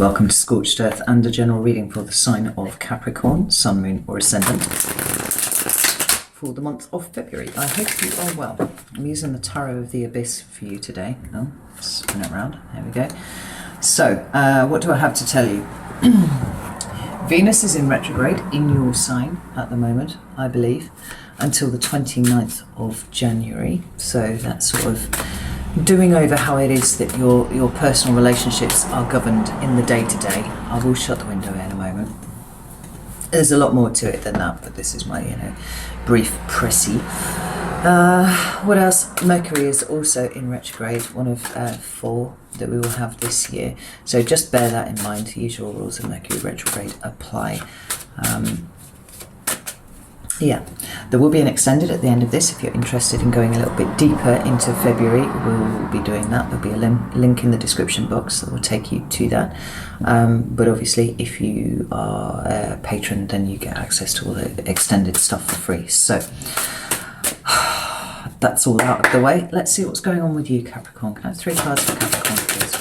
welcome to Scorched Earth and a general reading for the sign of Capricorn, Sun, Moon or Ascendant for the month of February. I hope you are well. I'm using the Tarot of the Abyss for you today. Oh, spin it around. There we go. So, what do I have to tell you? Venus is in retrograde in your sign at the moment, I believe, until the 29th of January. So that's sort of doing over how it is that your personal relationships are governed in the day-to-day. I will shut the window in a moment. There's a lot more to it than that, but this is my, brief précis. What else? Mercury is also in retrograde, one of 4 that we will have this year. So just bear that in mind. The usual rules of Mercury retrograde apply. Yeah, there will be an extended at the end of this if you're interested in going a little bit deeper into February. We'll be doing that. There'll be a link in the description box that will take you to that. But obviously, if you are a patron, then you get access to all the extended stuff for free. So that's all out of the way. Let's see what's going on with you, Capricorn. Can I have 3 cards for Capricorn, please?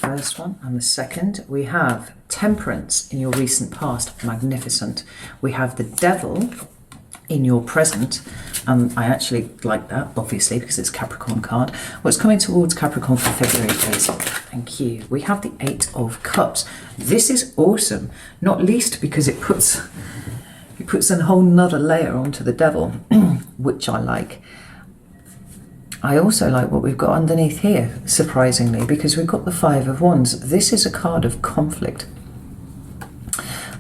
First one and the second. We have Temperance in your recent past, magnificent. We have the Devil in your present. I actually like that, obviously, because it's a Capricorn card. What's coming towards Capricorn for February, please? Thank you. We have the 8 of Cups. This is awesome, not least because it puts a whole nother layer onto the Devil, which I like. I also like what we've got underneath here, surprisingly, because we've got the 5 of Wands. This is a card of conflict.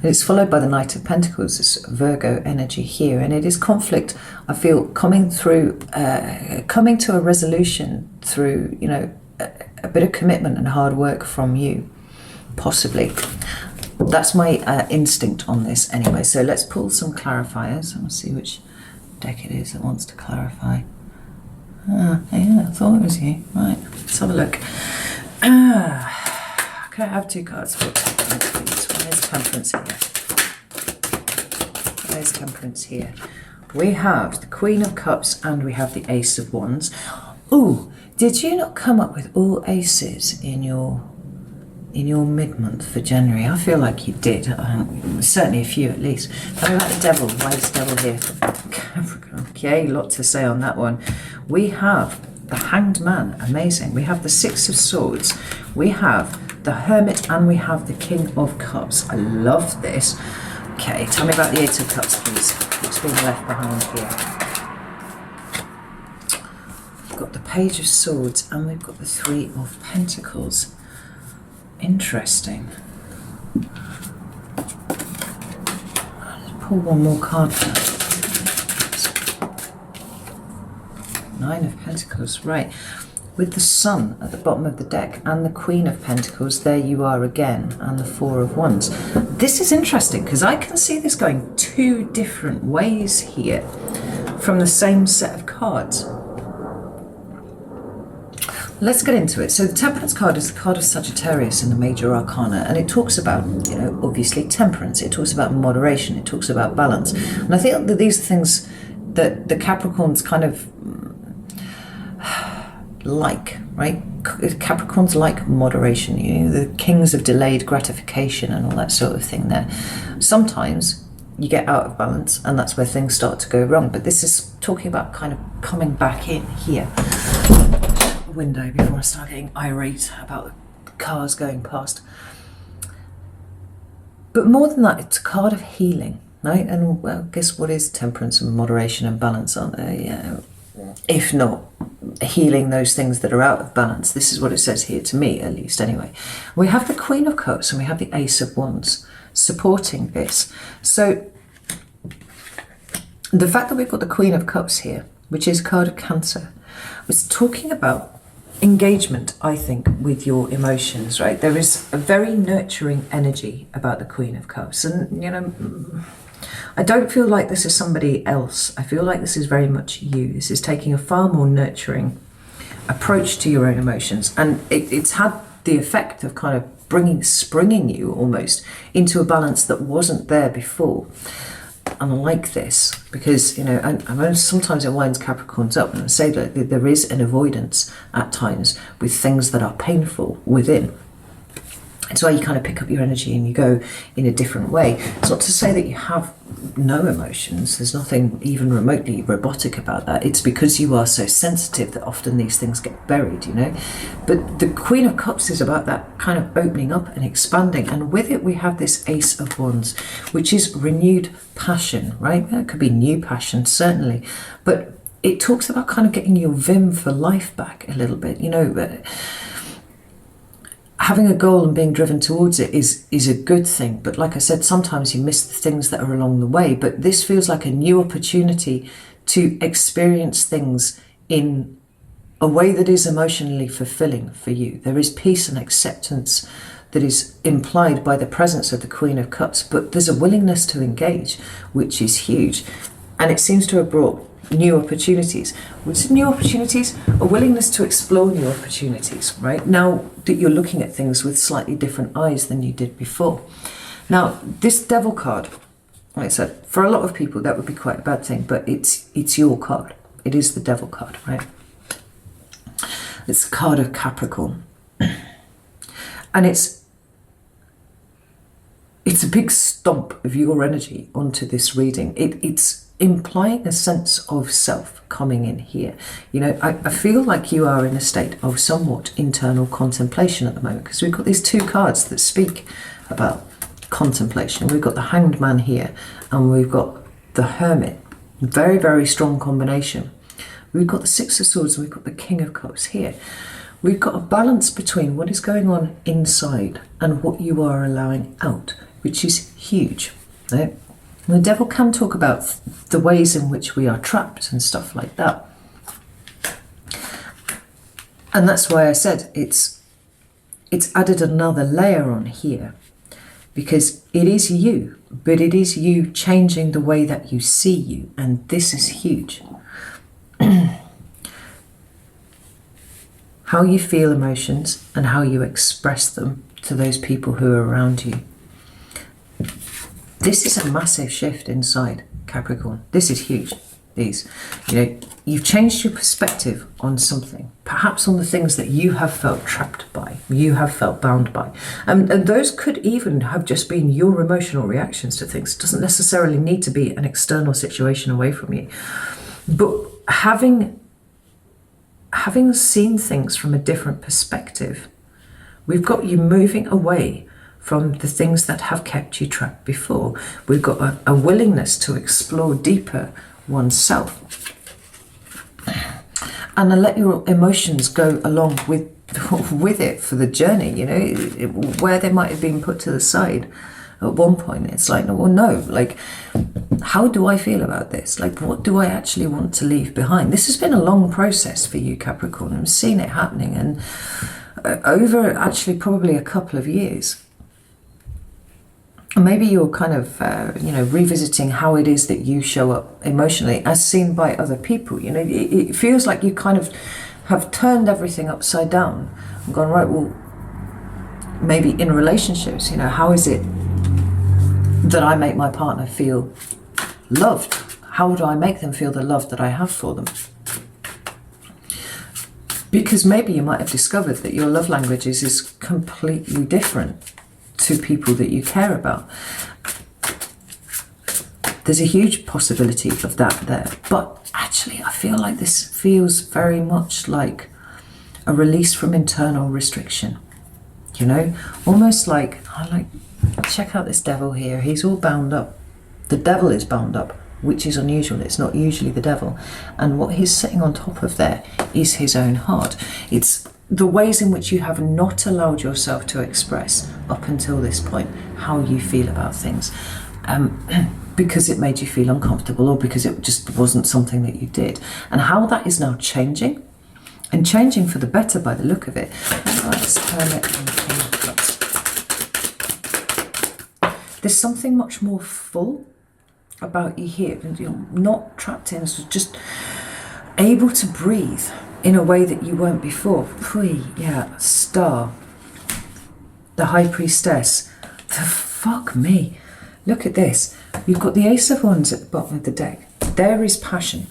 It's followed by the Knight of Pentacles, this Virgo energy here, and it is conflict, I feel, coming to a resolution through, a bit of commitment and hard work from you, possibly. That's my instinct on this anyway. So let's pull some clarifiers and we'll see which deck it is that wants to clarify. Yeah, I thought it was you. Right, let's have a look. Can I have 2 cards for Temperance, please? Where's Temperance here? Where's Temperance here? We have the Queen of Cups and we have the Ace of Wands. Ooh, did you not come up with all aces in your mid-month for January? I feel like you did. Certainly a few at least. But I like the Devil. Why is the Devil here for Capricorn? Okay, a lot to say on that one. We have the Hanged Man. Amazing. We have the 6 of Swords. We have the Hermit and we have the King of Cups. I love this. Okay, tell me about the 8 of Cups, please. What's being left behind here? We've got the Page of Swords and we've got the 3 of Pentacles. Interesting. Let's pull one more card first. 9 of Pentacles, right. With the Sun at the bottom of the deck and the Queen of Pentacles, there you are again, and the 4 of Wands. This is interesting because I can see this going 2 different ways here from the same set of cards. Let's get into it. So the Temperance card is the card of Sagittarius in the Major Arcana, and it talks about, obviously temperance. It talks about moderation. It talks about balance. And I think that these are things that the Capricorns kind of like, right? Capricorns like moderation, the kings of delayed gratification and all that sort of thing there. Sometimes you get out of balance and that's where things start to go wrong. But this is talking about kind of coming back in here. Window before I start getting irate about the cars going past. But more than that, it's a card of healing, right? And well, guess what is temperance and moderation and balance, aren't they? If not healing those things that are out of balance. This is what it says here, to me at least anyway. We have the Queen of Cups and we have the Ace of Wands supporting this. So the fact that we've got the Queen of Cups here, which is a card of Cancer, was talking about engagement, I think, with your emotions, right? There is a very nurturing energy about the Queen of Cups. And, I don't feel like this is somebody else. I feel like this is very much you. This is taking a far more nurturing approach to your own emotions. And it's had the effect of kind of springing you almost into a balance that wasn't there before. And I like this because, and sometimes it winds Capricorns up, and I say that there is an avoidance at times with things that are painful within. It's why you kind of pick up your energy and you go in a different way. It's not to say that you have no emotions. There's nothing even remotely robotic about that. It's because you are so sensitive that often these things get buried, you know. But the Queen of Cups is about that kind of opening up and expanding. And with it, we have this Ace of Wands, which is renewed passion, right? That could be new passion, certainly. But it talks about kind of getting your vim for life back a little bit, you know. Having a goal and being driven towards it is a good thing. But like I said, sometimes you miss the things that are along the way. But this feels like a new opportunity to experience things in a way that is emotionally fulfilling for you. There is peace and acceptance that is implied by the presence of the Queen of Cups. But there's a willingness to engage, which is huge. And it seems to have brought new opportunities. Which new opportunities? A willingness to explore new opportunities, right? Now that you're looking at things with slightly different eyes than you did before. Now, this Devil card, like I said, for a lot of people that would be quite a bad thing, but it's your card. It is the Devil card, right? It's the card of Capricorn. And it's a big stomp of your energy onto this reading. It's implying a sense of self coming in here. You know, I feel like you are in a state of somewhat internal contemplation at the moment, because we've got these two cards that speak about contemplation. We've got the Hanged Man here, and we've got the Hermit. Very, very strong combination. We've got the Six of Swords, and we've got the King of Cups here. We've got a balance between what is going on inside and what you are allowing out, which is huge, right? And the Devil can talk about the ways in which we are trapped and stuff like that. And that's why I said it's added another layer on here, because it is you, but it is you changing the way that you see you. And this is huge. How you feel emotions and how you express them to those people who are around you. This is a massive shift inside Capricorn. This is huge. These, you know, you've changed your perspective on something, perhaps on the things that you have felt trapped by, you have felt bound by. And those could even have just been your emotional reactions to things. It doesn't necessarily need to be an external situation away from you. But having seen things from a different perspective, we've got you moving away from the things that have kept you trapped before. We've got a willingness to explore deeper oneself and let your emotions go along with it for the journey, you know, where they might have been put to the side at one point. It's like, well, no, like, how do I feel about this? Like, what do I actually want to leave behind? This has been a long process for you, Capricorn. I'm seeing it happening, and over actually probably a couple of years. Maybe you're kind of, revisiting how it is that you show up emotionally as seen by other people. You know, it feels like you kind of have turned everything upside down and gone, right, well, maybe in relationships, you know, how is it that I make my partner feel loved? How do I make them feel the love that I have for them? Because maybe you might have discovered that your love languages is completely different to people that you care about. There's a huge possibility of that there. But actually, I feel like this feels very much like a release from internal restriction. You know, almost like, check out this Devil here. He's all bound up. The Devil is bound up, which is unusual. It's not usually the Devil. And what he's sitting on top of there is his own heart. It's the ways in which you have not allowed yourself to express up until this point how you feel about things, because it made you feel uncomfortable or because it just wasn't something that you did, and how that is now changing, and changing for the better by the look of it. There's something much more full about you here, and you're not trapped in, so just able to breathe in a way that you weren't before. Star. The High Priestess. Fuck me. Look at this. You've got the Ace of Wands at the bottom of the deck. There is passion.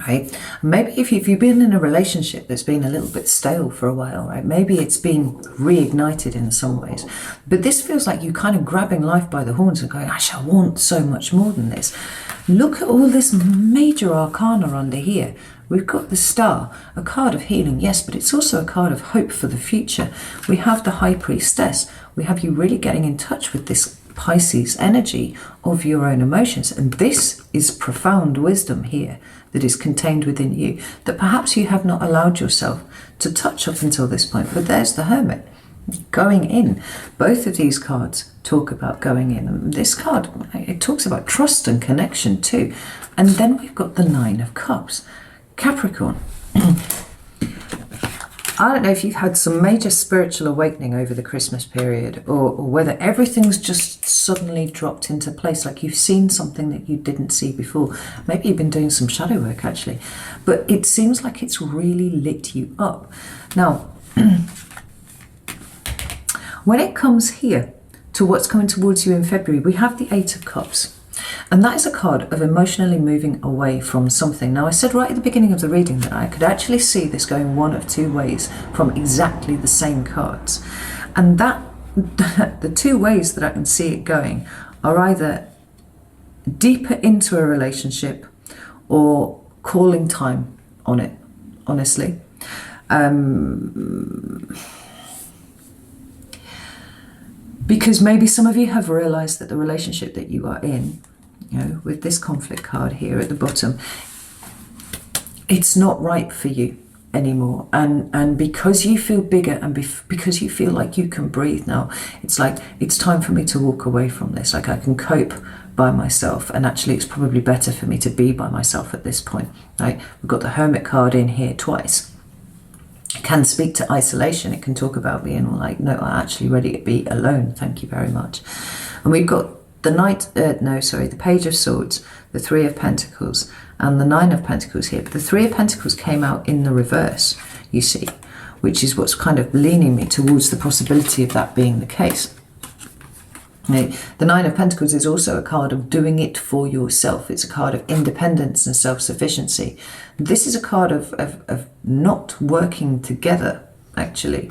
right? Maybe if you've been in a relationship that's been a little bit stale for a while, right? Maybe it's been reignited in some ways. But this feels like you kind of grabbing life by the horns and going, actually, I want so much more than this. Look at all this major arcana under here. We've got the Star, a card of healing, yes, but it's also a card of hope for the future. We have the High Priestess. We have you really getting in touch with this Pisces energy of your own emotions. And this is profound wisdom here that is contained within you, that perhaps you have not allowed yourself to touch up until this point. But there's the Hermit, going in. Both of these cards talk about going in. And this card, it talks about trust and connection too. And then we've got the Nine of Cups. Capricorn. I don't know if you've had some major spiritual awakening over the Christmas period, or whether everything's just suddenly dropped into place, like you've seen something that you didn't see before. Maybe you've been doing some shadow work actually, but it seems like it's really lit you up. Now, when it comes here to what's coming towards you in February, we have the Eight of Cups. And that is a card of emotionally moving away from something. Now, I said right at the beginning of the reading that I could actually see this going one of two ways from exactly the same cards. And that the two ways that I can see it going are either deeper into a relationship or calling time on it, honestly. Because maybe some of you have realized that the relationship that you are in, you know, with this conflict card here at the bottom, it's not right for you anymore. And because you feel bigger and because you feel like you can breathe now, it's like, it's time for me to walk away from this. Like, I can cope by myself, and actually it's probably better for me to be by myself at this point, right? We've got the Hermit card in here twice. It can speak to isolation. It can talk about being all like, no, I'm actually ready to be alone. Thank you very much. And we've got the the Page of Swords, the Three of Pentacles, and the Nine of Pentacles here. But the Three of Pentacles came out in the reverse, you see, which is what's kind of leaning me towards the possibility of that being the case. Now, the Nine of Pentacles is also a card of doing it for yourself. It's a card of independence and self-sufficiency. This is a card of not working together, actually,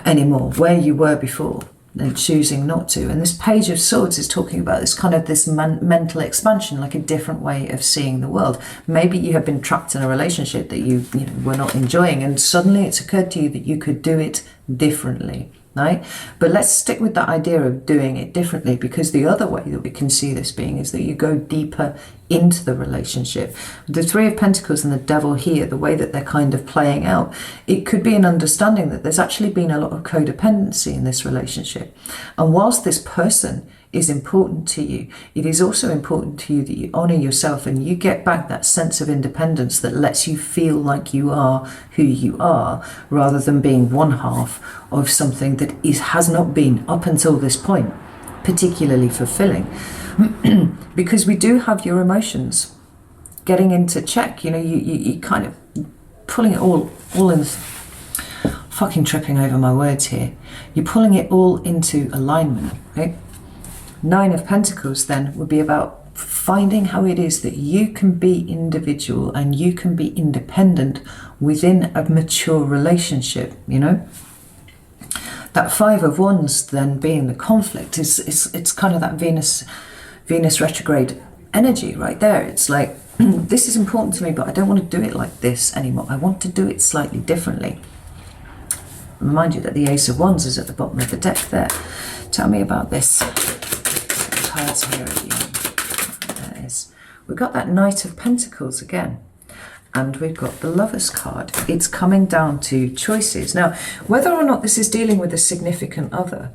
anymore, where you were before, and choosing not to. And this Page of Swords is talking about this kind of this mental expansion, like a different way of seeing the world. Maybe you have been trapped in a relationship that you were not enjoying, and suddenly it's occurred to you that you could do it differently, right? But let's stick with that idea of doing it differently, because the other way that we can see this being is that you go deeper into the relationship. The Three of Pentacles and the Devil here, the way that they're kind of playing out, it could be an understanding that there's actually been a lot of codependency in this relationship. And whilst this person is important to you, it is also important to you that you honor yourself and you get back that sense of independence that lets you feel like you are who you are, rather than being one half of something that has not been, up until this point, particularly fulfilling. Because we do have your emotions getting into check. You kind of pulling it all in, fucking tripping over my words here. You're pulling it all into alignment, right? Nine of Pentacles then would be about finding how it is that you can be individual and you can be independent within a mature relationship, That Five of Wands then being the conflict it's kind of that Venus retrograde energy right there. It's like, this is important to me, but I don't want to do it like this anymore. I want to do it slightly differently. Remind you that the Ace of Wands is at the bottom of the deck there. Tell me about this. Cards here at the end. There it is. We've got that Knight of Pentacles again. And we've got the Lover's card. It's coming down to choices. Now, whether or not this is dealing with a significant other,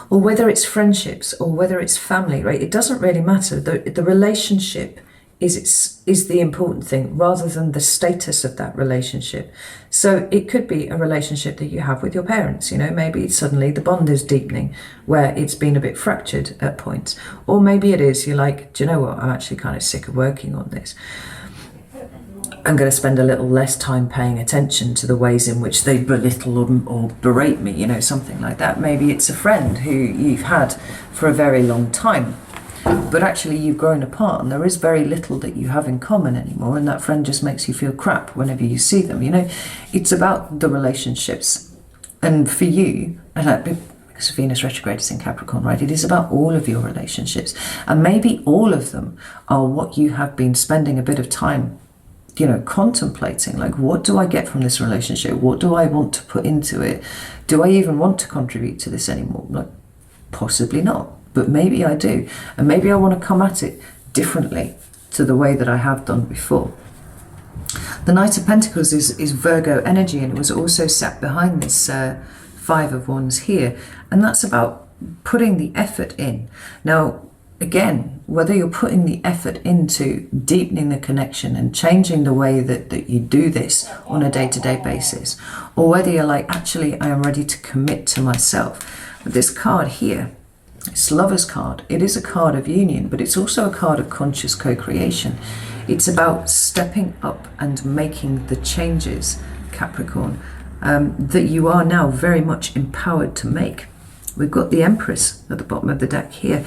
or whether it's friendships, or whether it's family, right? It doesn't really matter. The relationship is the important thing, rather than the status of that relationship. So it could be a relationship that you have with your parents. Maybe suddenly the bond is deepening where it's been a bit fractured at points. Or maybe it is, you're like, do you know what? I'm actually kind of sick of working on this. I'm going to spend a little less time paying attention to the ways in which they belittle or berate me, something like that. Maybe it's a friend who you've had for a very long time. but actually you've grown apart and there is very little that you have in common anymore, and that friend just makes you feel crap whenever you see them. You know, it's about the relationships. And for you, because Venus retrograde is in Capricorn, right? It is about all of your relationships. And maybe all of them are what you have been spending a bit of time, you know, contemplating. Like, what do I get from this relationship? What do I want to put into it? Do I even want to contribute to this anymore? Like, possibly not, but maybe I do. And maybe I want to come at it differently to the way that I have done before. The Knight of Pentacles is Virgo energy, and it was also sat behind this Five of Wands here. And that's about putting the effort in. Now, again, whether you're putting the effort into deepening the connection and changing the way that you do this on a day-to-day basis, or whether you're like, actually, I am ready to commit to myself. But this card here, this Lover's card, it is a card of union, but it's also a card of conscious co-creation. It's about stepping up and making the changes, Capricorn, that you are now very much empowered to make. We've got the Empress at the bottom of the deck here,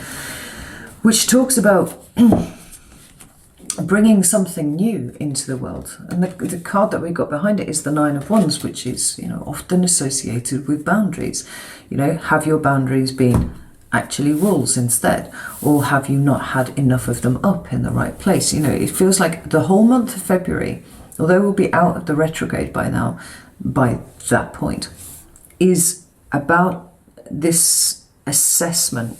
which talks about bringing something new into the world. And the card that we got behind it is the Nine of Wands, which is, you know, often associated with boundaries. You know, have your boundaries been actually walls instead, or have you not had enough of them up in the right place? You know, it feels like the whole month of February, although we'll be out of the retrograde by now, by that point, is about this assessment,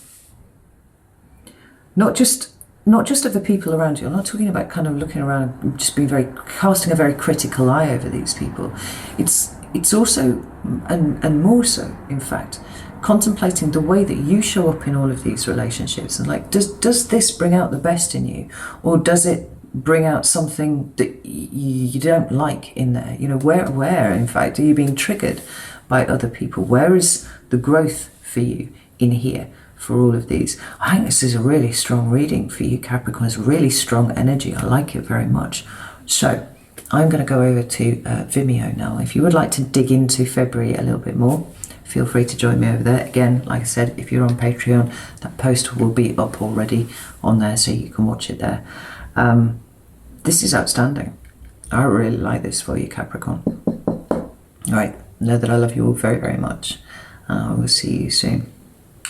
not just of the people around you. I'm not talking about kind of looking around and just being casting a very critical eye over these people. It's also, and more so, in fact, contemplating the way that you show up in all of these relationships, and like, does this bring out the best in you, or does it bring out something that you don't like in there? You know, where in fact are you being triggered by other people? Where is the growth for you in here for all of these? I think this is a really strong reading for you, Capricorn. It's really strong energy. I like it very much. So I'm going to go over to Vimeo now. If you would like to dig into February a little bit more, feel free to join me over there. Again, like I said, if you're on Patreon, that post will be up already on there, so you can watch it there. This is outstanding. I really like this for you, Capricorn. All right, know that I love you all very, very much. I will see you soon.